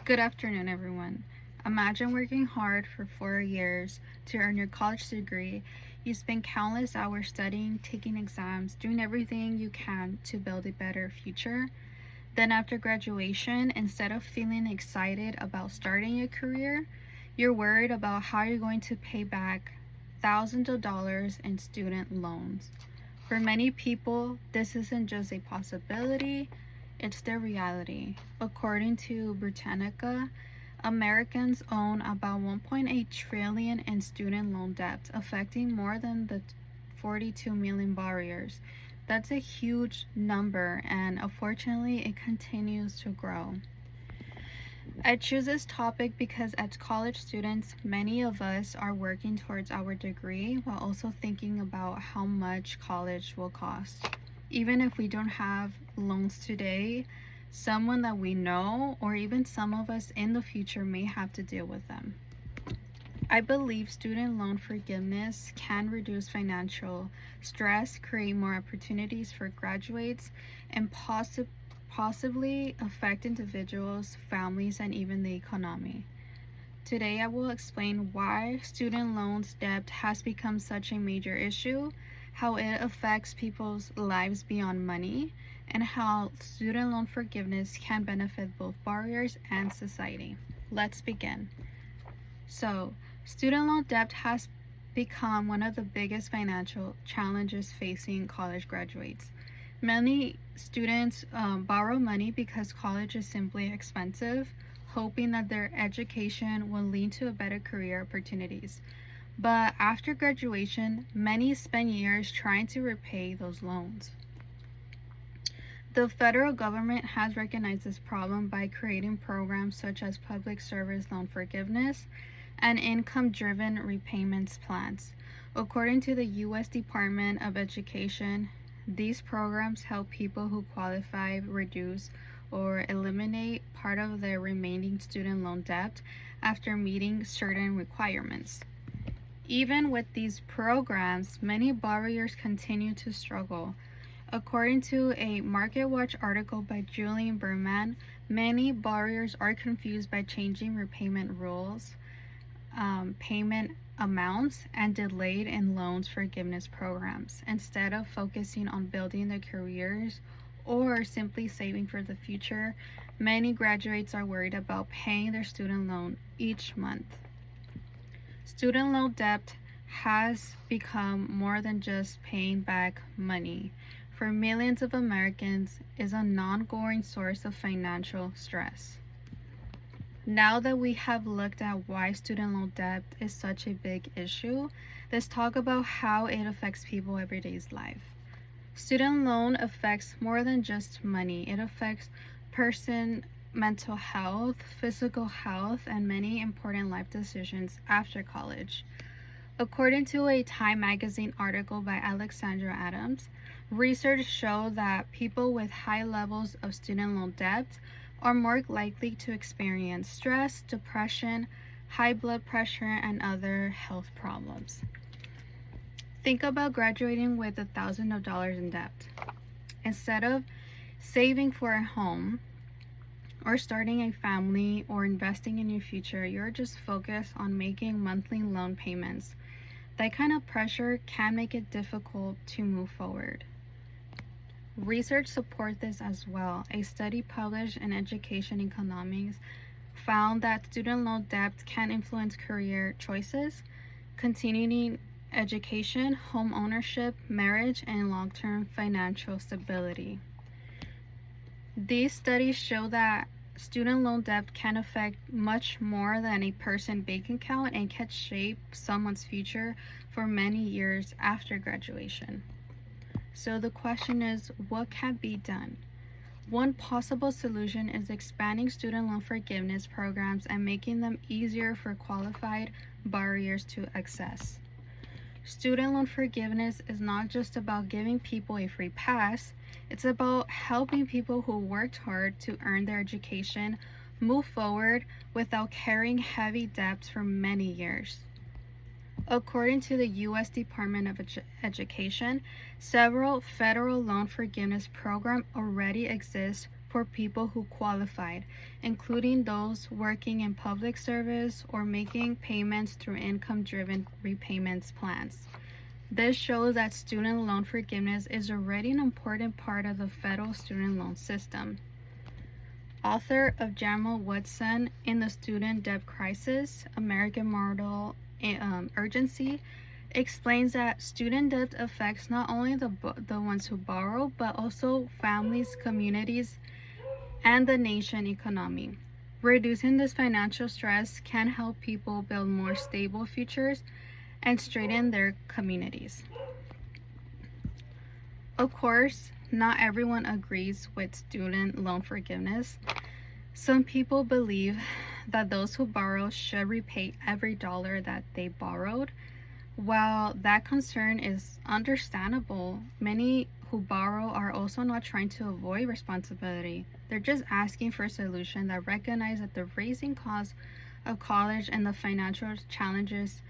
Good afternoon, everyone. Imagine working hard for 4 years to earn your college degree. You spend countless hours studying, taking exams, doing everything you can to build a better future. Then, after graduation, instead of feeling excited about starting a career, you're worried about how you're going to pay back thousands of dollars in student loans. For many people, this isn't just a possibility, it's their reality. According to Britannica, Americans own about 1.8 trillion in student loan debt, affecting more than the 42 million borrowers. That's a huge number, and unfortunately, it continues to grow. I choose this topic because as college students, many of us are working towards our degree while also thinking about how much college will cost. Even if we don't have loans today, someone that we know or even some of us in the future may have to deal with them. I believe student loan forgiveness can reduce financial stress, create more opportunities for graduates, and possibly affect individuals, families, and even the economy. Today, I will explain why student loans debt has become such a major issue, how it affects people's lives beyond money, and how student loan forgiveness can benefit both borrowers and society. Let's begin. So, student loan debt has become one of the biggest financial challenges facing college graduates. Many students borrow money because college is simply expensive, hoping that their education will lead to a better career opportunities. But after graduation, many spend years trying to repay those loans. The federal government has recognized this problem by creating programs such as public service loan forgiveness and income-driven repayments plans. According to the U.S. Department of Education, these programs help people who qualify reduce or eliminate part of their remaining student loan debt after meeting certain requirements. Even with these programs, many borrowers continue to struggle. According to a MarketWatch article by Julian Berman, many borrowers are confused by changing repayment rules, payment amounts, and delayed in loans forgiveness programs. Instead of focusing on building their careers or simply saving for the future, many graduates are worried about paying their student loan each month. Student loan debt has become more than just paying back money. For millions of Americans, is an ongoing source of financial stress. Now that we have looked at why student loan debt is such a big issue, let's talk about how it affects people's everyday life. Student loan affects more than just money. It affects person mental health, physical health, and many important life decisions after college. According to a Time magazine article by Alexandra Adams, research showed that people with high levels of student loan debt are more likely to experience stress, depression, high blood pressure, and other health problems. Think about graduating with $1,000 in debt. Instead of saving for a home, or starting a family, or investing in your future, you're just focused on making monthly loan payments. That kind of pressure can make it difficult to move forward. Research supports this as well. A study published in Education Economics found that student loan debt can influence career choices, continuing education, home ownership, marriage, and long-term financial stability. These studies show that student loan debt can affect much more than a person's bank account and can shape someone's future for many years after graduation. So the question is, what can be done? One possible solution is expanding student loan forgiveness programs and making them easier for qualified borrowers to access. Student loan forgiveness is not just about giving people a free pass, it's about helping people who worked hard to earn their education move forward without carrying heavy debts for many years. According to the U.S. Department of Education, several federal loan forgiveness programs already exist for people who qualified, including those working in public service or making payments through income-driven repayments plans. This shows that student loan forgiveness is already an important part of the federal student loan system. Author of Jamal Woodson in The Student Debt Crisis, American Moral Urgency, explains that student debt affects not only the ones who borrow, but also families, communities, and the nation economy. Reducing this financial stress can help people build more stable futures and strengthen their communities. Of course, not everyone agrees with student loan forgiveness. Some people believe that those who borrow should repay every dollar that they borrowed. While that concern is understandable, many who borrow are also not trying to avoid responsibility. They're just asking for a solution that recognizes that the rising cost of college and the financial challenges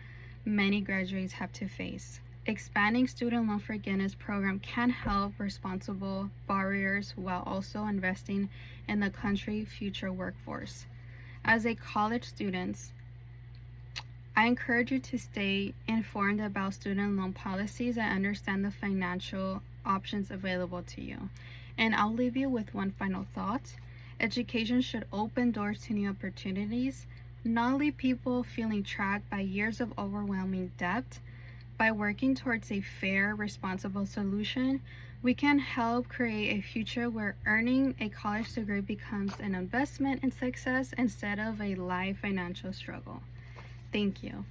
many graduates have to face. Expanding student loan forgiveness program can help responsible borrowers while also investing in the country's future workforce. As a college student, I encourage you to stay informed about student loan policies and understand the financial options available to you. And I'll leave you with one final thought. Education should open doors to new opportunities, not leave people feeling trapped by years of overwhelming debt. By working towards a fair, responsible solution, we can help create a future where earning a college degree becomes an investment in success instead of a life financial struggle. Thank you.